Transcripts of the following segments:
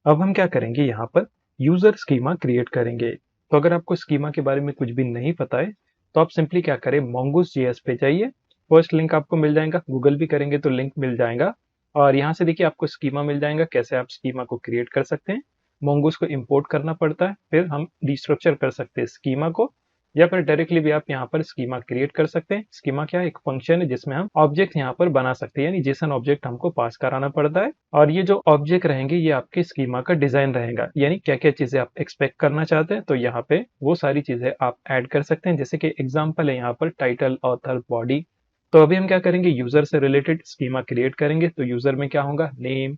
अब हम क्या करेंगे, यहाँ पर यूजर स्कीमा क्रिएट करेंगे। तो अगर आपको स्कीमा के बारे में कुछ भी नहीं पता है तो आप सिंपली क्या करें, mongoose JS पे जाइए। फर्स्ट लिंक आपको मिल जाएगा, गूगल भी करेंगे तो लिंक मिल जाएगा। और यहाँ से देखिए आपको स्कीमा मिल जाएगा, कैसे आप स्कीमा को क्रिएट कर सकते हैं। mongoose को इंपोर्ट करना पड़ता है, फिर हम रिस्ट्रक्चर कर सकते हैं स्कीमा को, या फिर डायरेक्टली भी आप यहाँ पर स्कीमा क्रिएट कर सकते हैं। स्कीमा क्या है, एक फंक्शन है जिसमें हम ऑब्जेक्ट यहाँ पर बना सकते हैं, यानी जेसन ऑब्जेक्ट हमको पास कराना पड़ता है। और ये जो ऑब्जेक्ट रहेंगे ये आपके स्कीमा का डिजाइन रहेगा, यानी क्या क्या चीजें आप एक्सपेक्ट करना चाहते हैं तो यहाँ पे वो सारी चीजें आप ऐड कर सकते हैं। जैसे कि एग्जाम्पल है यहाँ पर टाइटल, ऑथर, बॉडी। तो अभी हम क्या करेंगे, यूजर से रिलेटेड स्कीमा क्रिएट करेंगे। तो यूजर में क्या होगा, name,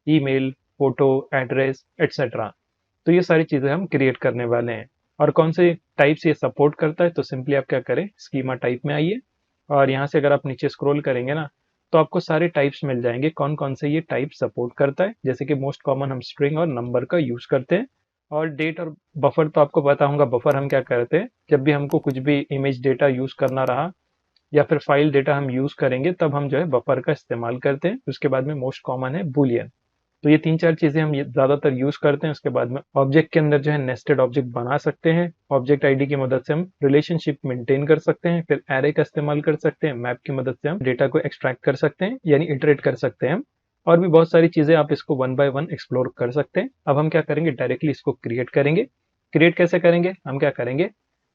email, photo, address, etcetera. तो ये सारी चीजें हम क्रिएट करने वाले हैं। और कौन से टाइप्स ये सपोर्ट करता है, तो सिंपली आप क्या करें, स्कीमा टाइप में आइए। और यहाँ से अगर आप नीचे स्क्रॉल करेंगे ना, तो आपको सारे टाइप्स मिल जाएंगे, कौन कौन से ये टाइप सपोर्ट करता है। जैसे कि मोस्ट कॉमन हम स्ट्रिंग और नंबर का यूज करते हैं। और डेट और बफर तो आपको पता होगा। बफर हम क्या करते हैं, जब भी हमको कुछ भी इमेज डेटा यूज करना रहा या फिर फाइल डेटा हम यूज करेंगे तब हम जो है बफर का इस्तेमाल करते हैं। उसके बाद में मोस्ट कॉमन है बूलियन। तो ये तीन चार चीजें हम ये ज्यादातर यूज करते हैं। उसके बाद में ऑब्जेक्ट के अंदर जो है नेस्टेड ऑब्जेक्ट बना सकते हैं। ऑब्जेक्ट आईडी की मदद से हम रिलेशनशिप मेंटेन कर सकते हैं। फिर एरे का इस्तेमाल कर सकते हैं। मैप की मदद से हम डेटा को एक्सट्रैक्ट कर सकते हैं, यानी इटरेट कर सकते हैं हम। और भी बहुत सारी चीजें, आप इसको वन बाय वन एक्सप्लोर कर सकते हैं। अब हम क्या करेंगे, डायरेक्टली इसको क्रिएट करेंगे। क्रिएट कैसे करेंगे, हम क्या करेंगे,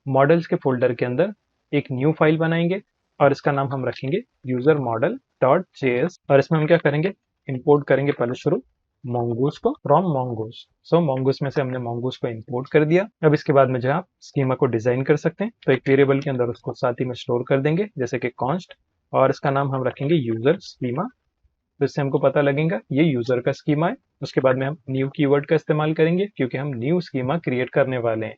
मॉडल्स के फोल्डर के अंदर एक न्यू फाइल बनाएंगे और इसका नाम हम रखेंगे यूजर मॉडल डॉट जेएस। और इसमें हम क्या करेंगे, इंपोर्ट करेंगे पहले शुरू mongoose को फ्रॉम mongoose। सो mongoose में से हमने mongoose को इंपोर्ट कर दिया। अब इसके बाद में जो आप स्कीमा को डिजाइन कर सकते हैं, तो एक वेरिएबल के अंदर उसको साथ ही में स्टोर कर देंगे, जैसे कि कॉन्स्ट। और इसका नाम हम रखेंगे यूजर स्कीमा। तो इससे हमको पता लगेगा ये यूजर का स्कीमा है। उसके बाद में हम न्यू कीवर्ड का इस्तेमाल करेंगे, क्योंकि हम न्यू स्कीमा क्रिएट करने वाले हैं।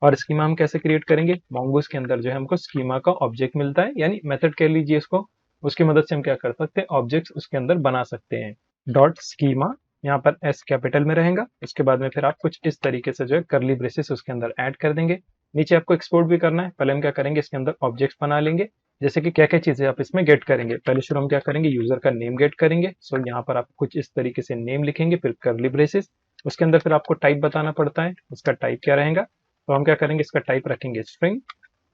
और स्कीमा हम कैसे क्रिएट करेंगे, mongoose के अंदर जो है हमको स्कीमा का ऑब्जेक्ट मिलता है, यानी मेथड कह लीजिए इसको। उसकी मदद से हम क्या कर सकते हैं, ऑब्जेक्ट्स उसके अंदर बना सकते हैं। डॉट स्कीमा, यहाँ पर एस कैपिटल में रहेगा। उसके बाद में फिर आप कुछ इस तरीके से जो है करली ब्रेसेस उसके अंदर ऐड कर देंगे। नीचे आपको एक्सपोर्ट भी करना है। पहले हम क्या करेंगे, इसके अंदर ऑब्जेक्ट्स बना लेंगे। जैसे कि क्या क्या चीजें आप इसमें गेट करेंगे, पहले शुरू हम क्या करेंगे, यूजर का नेम गेट करेंगे। सो यहाँ पर आप कुछ इस तरीके से नेम लिखेंगे, फिर करली ब्रेसेस। उसके अंदर फिर आपको टाइप बताना पड़ता है, उसका टाइप क्या रहेगा। तो हम क्या करेंगे, इसका टाइप रखेंगे स्ट्रिंग।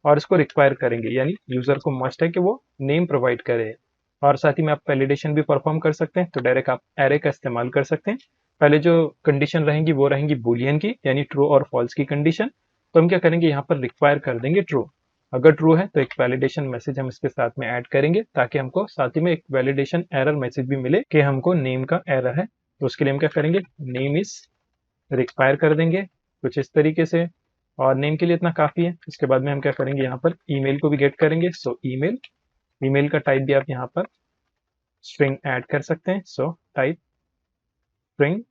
और इसको रिक्वायर करेंगे, यानी यूजर को मस्ट है कि वो नेम प्रोवाइड करे। और साथ ही में आप वैलिडेशन भी परफॉर्म कर सकते हैं, तो डायरेक्ट आप एरे का इस्तेमाल कर सकते हैं। पहले जो कंडीशन रहेंगी वो रहेंगी बुलियन की, यानी ट्रू और फॉल्स की कंडीशन। तो हम क्या करेंगे, यहाँ पर रिक्वायर कर देंगे ट्रू। अगर ट्रू है तो एक वैलिडेशन मैसेज हम इसके साथ में ऐड करेंगे, ताकि हमको साथ ही में एक वैलिडेशन एरर मैसेज भी मिले कि हमको नेम का एरर है। तो उसके लिए हम क्या करेंगे, नेम इज रिक्वायर कर देंगे कुछ इस तरीके से। और नेम के लिए इतना काफी है। इसके बाद में हम क्या करेंगे, यहाँ पर ईमेल को भी गेट करेंगे। सो ईमेल, ईमेल का टाइप भी आप यहाँ पर स्ट्रिंग ऐड कर सकते हैं। So type string.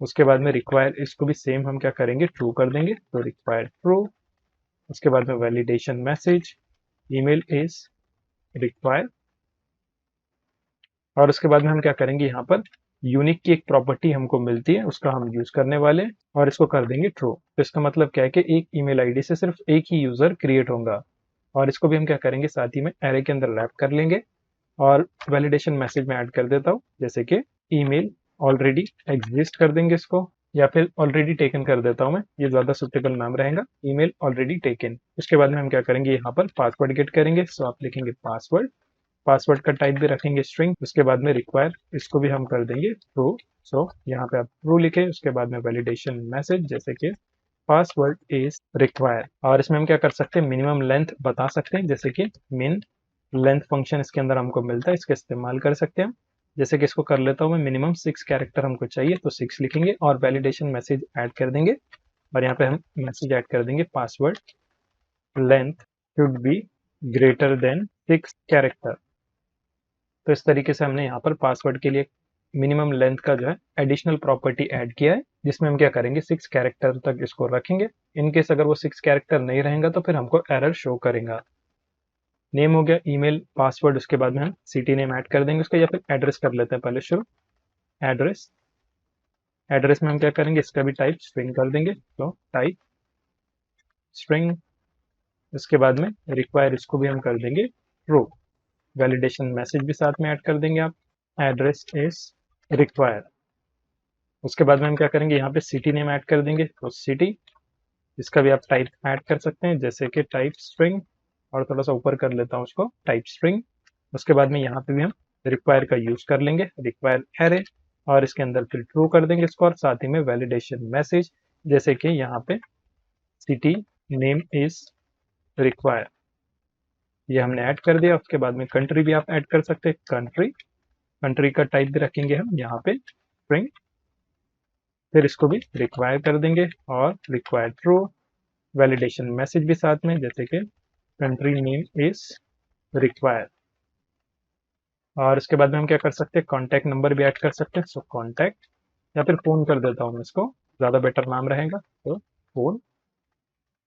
उसके बाद में रिक्वायर, इसको भी सेम हम क्या करेंगे, ट्रू कर देंगे। तो रिक्वायर ट्रू। उसके बाद में validation message, email is require. और उसके बाद में हम क्या करेंगे, यहाँ पर यूनिक की एक प्रॉपर्टी हमको मिलती है, उसका हम यूज करने वाले हैं। और इसको कर देंगे ट्रू। तो इसका मतलब क्या है कि एक ईमेल आईडी से सिर्फ एक ही यूजर क्रिएट होगा। और इसको भी हम क्या करेंगे, साथ ही में एरे के अंदर रैप कर लेंगे। और वैलिडेशन मैसेज में ऐड कर देता हूँ, जैसे कि ईमेल ऑलरेडी एग्जिस्ट कर देंगे इसको, या फिर ऑलरेडी टेकन कर देता हूँ मैं, ये ज्यादा सुटेबल नाम रहेगा, ईमेल ऑलरेडी टेकन। उसके बाद में हम क्या करेंगे, यहाँ पर पासवर्ड गेट करेंगे। सो आप लिखेंगे पासवर्ड। पासवर्ड का टाइप भी रखेंगे स्ट्रिंग। उसके बाद में रिक्वायर, इसको भी हम कर देंगे ट्रू। सो यहाँ पे आप ट्रू लिखे। उसके बाद में वैलिडेशन मैसेज, जैसे कि पासवर्ड इज रिक्वायर। और इसमें हम क्या कर सकते हैं, मिनिमम लेंथ बता सकते हैं, जैसे कि मिन लेंथ फंक्शन इसके अंदर हमको मिलता है, इसका इस्तेमाल कर सकते हैं। जैसे कि इसको कर लेता हूँ मैं, मिनिमम 6 कैरेक्टर हमको चाहिए, तो 6 लिखेंगे और वैलिडेशन मैसेज ऐड कर देंगे। और यहाँ पे हम मैसेज ऐड कर देंगे, password length should be greater than 6 character. तो इस तरीके से हमने यहाँ पर पासवर्ड के लिए मिनिमम लेंथ का जो है एडिशनल प्रॉपर्टी ऐड किया है, जिसमें हम क्या करेंगे, 6 कैरेक्टर तक इसको रखेंगे। इनकेस अगर वो 6 कैरेक्टर नहीं रहेगा तो फिर हमको एरर शो करेगा। नेम हो गया, ईमेल, पासवर्ड। उसके बाद में हम सिटी नेम ऐड कर देंगे उसका, या फिर एड्रेस कर लेते हैं पहले शुरू। एड्रेस, एड्रेस में हम क्या करेंगे, इसका भी टाइप स्ट्रिंग कर देंगे। तो टाइप स्ट्रिंग। उसके बाद में रिक्वायर, इसको भी हम कर देंगे ट्रू। वैलिडेशन मैसेज भी साथ में ऐड कर देंगे आप, एड्रेस इज रिक्वायर। उसके बाद में हम क्या करेंगे, यहाँ पे सिटी नेम ऐड कर देंगे, तो सिटी, इसका भी आप टाइप ऐड कर सकते हैं जैसे कि टाइप स्ट्रिंग, और थोड़ा सा ऊपर कर लेता हूँ उसको, टाइप स्ट्रिंग। उसके बाद में यहाँ पे भी हम रिक्वायर का यूज कर लेंगे, रिक्वायर एरे, और इसके अंदर फिर ट्रू कर देंगे इसको, और साथ ही में वैलिडेशन मैसेज, जैसे कि यहाँ पे सिटी नेम इज रिक्वायर, ये हमने ऐड कर दिया। उसके बाद में कंट्री भी आप ऐड कर सकते हैं, कंट्री, कंट्री का टाइप भी रखेंगे हम यहाँ पे स्ट्रिंग, फिर इसको भी रिक्वायर कर देंगे और रिक्वायर ट्रू, वैलिडेशन मैसेज भी साथ में, जैसे कि कंट्री नेम इज रिक्वायर। और इसके बाद में हम क्या कर सकते हैं, कॉन्टैक्ट नंबर भी ऐड कर सकते हैं, सो कॉन्टैक्ट, या फिर फोन कर देता हूँ मैं इसको, ज़्यादा बेटर नाम रहेगा, तो फोन।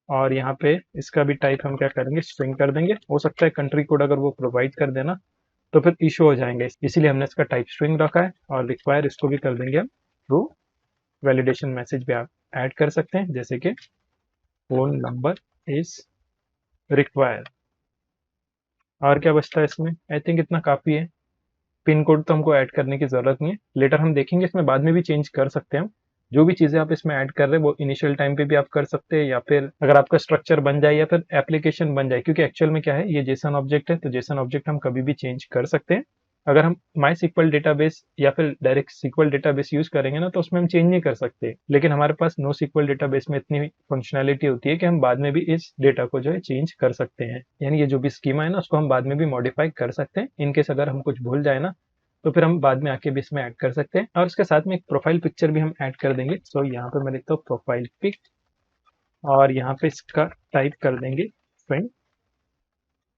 और यहाँ पे इसका भी टाइप हम क्या करेंगे, स्ट्रिंग कर देंगे। हो सकता है कंट्री कोड अगर वो प्रोवाइड कर देना तो फिर इशू हो जाएंगे, इसीलिए हमने इसका टाइप स्ट्रिंग रखा है। और रिक्वायर इसको भी कर देंगे हम ट्रू, वैलिडेशन मैसेज भी आप ऐड कर सकते हैं, जैसे कि फोन नंबर इज रिक्वायर। और क्या बचता है इसमें, आई थिंक इतना काफ़ी है। पिन कोड तो हमको ऐड करने की ज़रूरत नहीं है, लेटर हम देखेंगे, इसमें बाद में भी चेंज कर सकते हैं हम। जो भी चीज़ें आप इसमें ऐड कर रहे हैं वो इनिशियल टाइम पे भी आप कर सकते हैं, या फिर अगर आपका स्ट्रक्चर बन जाए या फिर एप्लीकेशन बन जाए, क्योंकि एक्चुअल में क्या है, ये जेसन ऑब्जेक्ट है, तो जेसन ऑब्जेक्ट हम कभी भी चेंज कर सकते हैं। अगर हम माई सिक्वल डेटाबेस या फिर डायरेक्ट सिक्वल डेटाबेस यूज करेंगे ना, तो उसमें हम चेंज नहीं कर सकते, लेकिन हमारे पास नो सिक्वल डेटाबेस में इतनी फंक्शनैलिटी होती है कि हम बाद में भी इस डेटा को जो है चेंज कर सकते हैं, यानी ये जो भी स्कीमा है ना उसको हम बाद में भी मॉडिफाई कर सकते हैं, इनकेस अगर हम कुछ भूल जाए ना, तो फिर हम बाद में आके भी इसमें ऐड कर सकते हैं। और उसके साथ में एक प्रोफाइल पिक्चर भी हम ऐड कर देंगे। सो यहाँ पे मैं लिखता हूँ प्रोफाइल पिक, और यहाँ पे इसका टाइप कर देंगे फ्रेंड,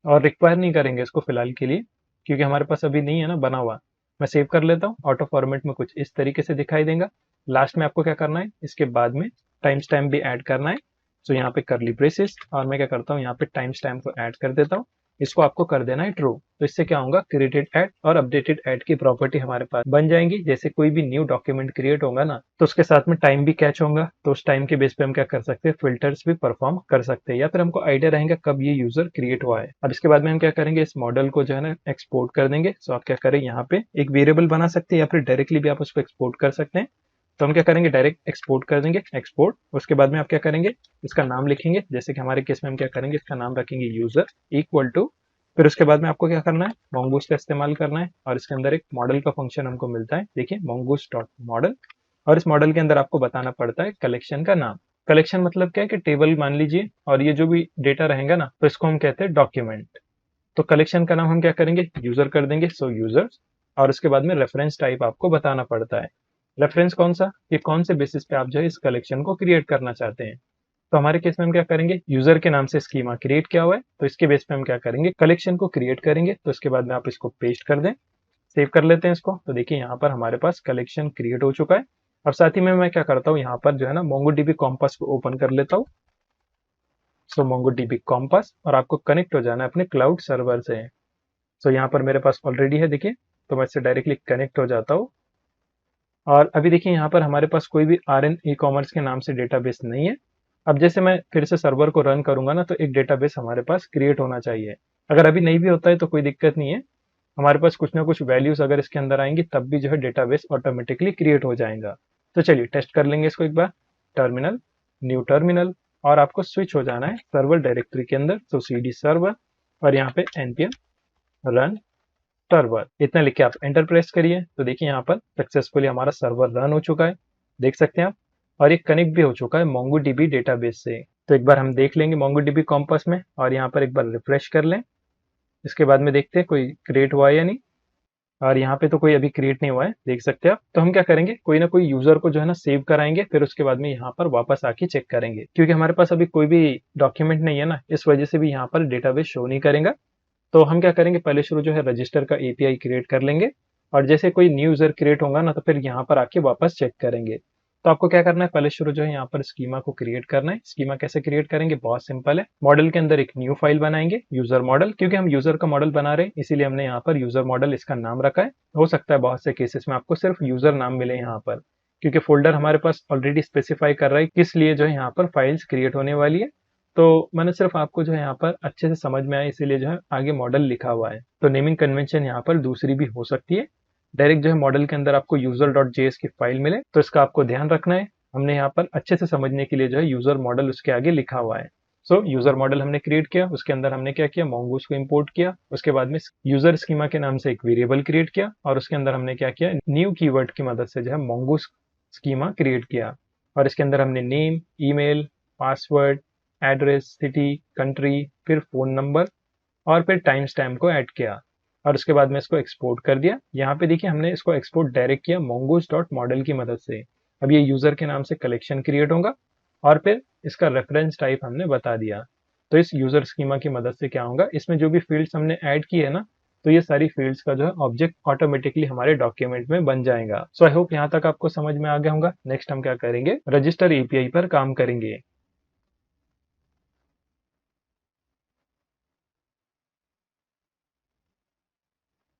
और रिक्वायर नहीं करेंगे इसको फिलहाल के लिए, क्योंकि हमारे पास अभी नहीं है ना बना हुआ। मैं सेव कर लेता हूँ, ऑटो फॉर्मेट में कुछ इस तरीके से दिखाई देगा। लास्ट में आपको क्या करना है, इसके बाद में टाइम स्टैम्प भी ऐड करना है। सो यहाँ पे करली ब्रेसेस, और मैं क्या करता हूँ, यहाँ पे टाइम स्टैम्प को ऐड कर देता हूँ। इसको आपको कर देना है ट्रू। तो इससे क्या होगा, क्रिएटेड ऐड और अपडेटेड ऐड की प्रॉपर्टी हमारे पास बन जाएंगी। जैसे कोई भी न्यू डॉक्यूमेंट क्रिएट होगा ना, तो उसके साथ में टाइम भी कैच होगा, तो उस टाइम के बेस पे हम क्या कर सकते हैं, फिल्टर्स भी परफॉर्म कर सकते हैं, या फिर हमको आइडिया रहेगा कब ये यूजर क्रिएट हुआ है। अब इसके बाद में हम क्या करेंगे, इस मॉडल को जो है ना एक्सपोर्ट कर देंगे। सो आप क्या करें, यहाँ पे एक वेरिएबल बना सकते हैं, या फिर डायरेक्टली भी आप उसको एक्सपोर्ट कर सकते हैं। तो हम क्या करेंगे, डायरेक्ट एक्सपोर्ट कर देंगे, एक्सपोर्ट। उसके बाद में आप क्या करेंगे, इसका नाम लिखेंगे, जैसे कि हमारे केस में हम क्या करेंगे, इसका नाम रखेंगे यूजर इक्वल टू, फिर उसके बाद में आपको क्या करना है, mongoose का इस्तेमाल करना है, और इसके अंदर एक मॉडल का फंक्शन हमको मिलता है, देखिए mongoose डॉट मॉडल। और इस मॉडल के अंदर आपको बताना पड़ता है कलेक्शन का नाम। कलेक्शन मतलब क्या है कि टेबल मान लीजिए, और ये जो भी डेटा रहेगा ना, तो इसको हम कहते हैं डॉक्यूमेंट। तो कलेक्शन का नाम हम क्या करेंगे, यूजर कर देंगे, सो यूजर्स। और उसके बाद में रेफरेंस टाइप आपको बताना पड़ता है। रेफरेंस कौन सा, कि कौन से बेसिस पे आप जो है इस कलेक्शन को क्रिएट करना चाहते हैं। तो हमारे केस में हम क्या करेंगे, यूजर के नाम से स्कीमा क्रिएट किया हुआ है, तो इसके बेस पे हम क्या करेंगे, कलेक्शन को क्रिएट करेंगे। तो इसके बाद में आप इसको पेस्ट कर दें, सेव कर लेते हैं इसको। तो देखिए यहाँ पर हमारे पास कलेक्शन क्रिएट हो चुका है। और साथ ही में मैं क्या करता हूँ, यहाँ पर जो है ना MongoDB कॉम्पास को ओपन कर लेता हूँ। सो MongoDB कॉम्पास, और आपको कनेक्ट हो जाना है अपने क्लाउड सर्वर से। सो यहाँ पर मेरे पास ऑलरेडी है, देखिए, तो मैं इससे डायरेक्टली कनेक्ट हो जाता हूँ। और अभी देखिए यहाँ पर हमारे पास कोई भी RN ई-कॉमर्स के नाम से डेटाबेस नहीं है। अब जैसे मैं फिर से सर्वर को रन करूंगा ना, तो एक डेटाबेस हमारे पास क्रिएट होना चाहिए। अगर अभी नहीं भी होता है तो कोई दिक्कत नहीं है, हमारे पास कुछ ना कुछ वैल्यूज अगर इसके अंदर आएंगी तब भी जो है डेटाबेस ऑटोमेटिकली क्रिएट हो जाएगा। तो चलिए टेस्ट कर लेंगे इसको एक बार। टर्मिनल, न्यू टर्मिनल, और आपको स्विच हो जाना है सर्वर डायरेक्टरी के अंदर, तो CD सर्वर, और यहाँ पे npm रन सर्वर, इतना लिख के आप एंटर प्रेस करिए। तो देखिए यहाँ पर सक्सेसफुली हमारा सर्वर रन हो चुका है, देख सकते हैं आप। और ये कनेक्ट भी हो चुका है MongoDB डेटाबेस से। तो एक बार हम देख लेंगे MongoDB कॉम्पास में, और यहाँ पर एक बार रिफ्रेश कर लें। इसके बाद में देखते हैं कोई क्रिएट हुआ है या नहीं। और यहाँ पे तो कोई अभी क्रिएट नहीं हुआ है, देख सकते हैं आप। तो हम क्या करेंगे, कोई ना कोई यूजर को जो है ना सेव कराएंगे, फिर उसके बाद में यहाँ पर वापस आके चेक करेंगे, क्योंकि हमारे पास अभी कोई भी डॉक्यूमेंट नहीं है ना, इस वजह से भी यहाँ पर डेटाबेस शो नहीं करेगा। तो हम क्या करेंगे, पहले शुरू जो है रजिस्टर का एपीआई क्रिएट कर लेंगे, और जैसे कोई न्यू यूजर क्रिएट होगा ना, तो फिर यहाँ पर आके वापस चेक करेंगे। तो आपको क्या करना है, पहले शुरू जो है यहाँ पर स्कीमा को क्रिएट करना है। स्कीमा कैसे क्रिएट करेंगे, बहुत सिंपल है। मॉडल के अंदर एक न्यू फाइल बनाएंगे, यूजर मॉडल, क्योंकि हम यूजर का मॉडल बना रहे हैं, इसीलिए हमने यहाँ पर यूजर मॉडल इसका नाम रखा है। हो सकता है बहुत से केसेस में आपको सिर्फ यूजर नाम मिले यहाँ पर, क्योंकि फोल्डर हमारे पास ऑलरेडी स्पेसिफाई कर रहा है किस लिए जो है यहाँ पर फाइल्स क्रिएट होने वाली है। तो मैंने सिर्फ आपको जो है यहाँ पर अच्छे से समझ में आए इसीलिए जो है आगे मॉडल लिखा हुआ है। तो नेमिंग कन्वेंशन यहाँ पर दूसरी भी हो सकती है, डायरेक्ट जो है मॉडल के अंदर आपको user.js की फाइल मिले, तो इसका आपको ध्यान रखना है। हमने यहाँ पर अच्छे से समझने के लिए जो है यूजर मॉडल उसके आगे लिखा हुआ है। सो यूजर मॉडल हमने क्रिएट किया, उसके अंदर हमने क्या किया, mongoose को इंपोर्ट किया, उसके बाद में यूजर स्कीमा के नाम से एक वेरिएबल क्रिएट किया, और उसके अंदर हमने क्या किया, न्यू कीवर्ड की मदद से जो है mongoose स्कीमा क्रिएट किया, और इसके अंदर हमने name, email, password, address, city, country, फिर फोन नंबर और फिर टाइम स्टैम्प को ऐड किया, और उसके बाद में इसको एक्सपोर्ट कर दिया। यहाँ पे देखिए हमने इसको एक्सपोर्ट डायरेक्ट किया mongoose.model की मदद से। अब ये यूजर के नाम से कलेक्शन क्रिएट होगा, और फिर इसका रेफरेंस टाइप हमने बता दिया। तो इस यूजर स्कीमा की मदद से क्या होगा, इसमें जो भी फील्ड्स हमने ऐड की है ना, तो ये सारी फील्ड्स का जो है ऑब्जेक्ट ऑटोमेटिकली हमारे डॉक्यूमेंट में बन जाएगा। सो आई होप यहाँ तक आपको समझ में आ गया होगा। नेक्स्ट हम क्या करेंगे, रजिस्टर एपीआई पर काम करेंगे।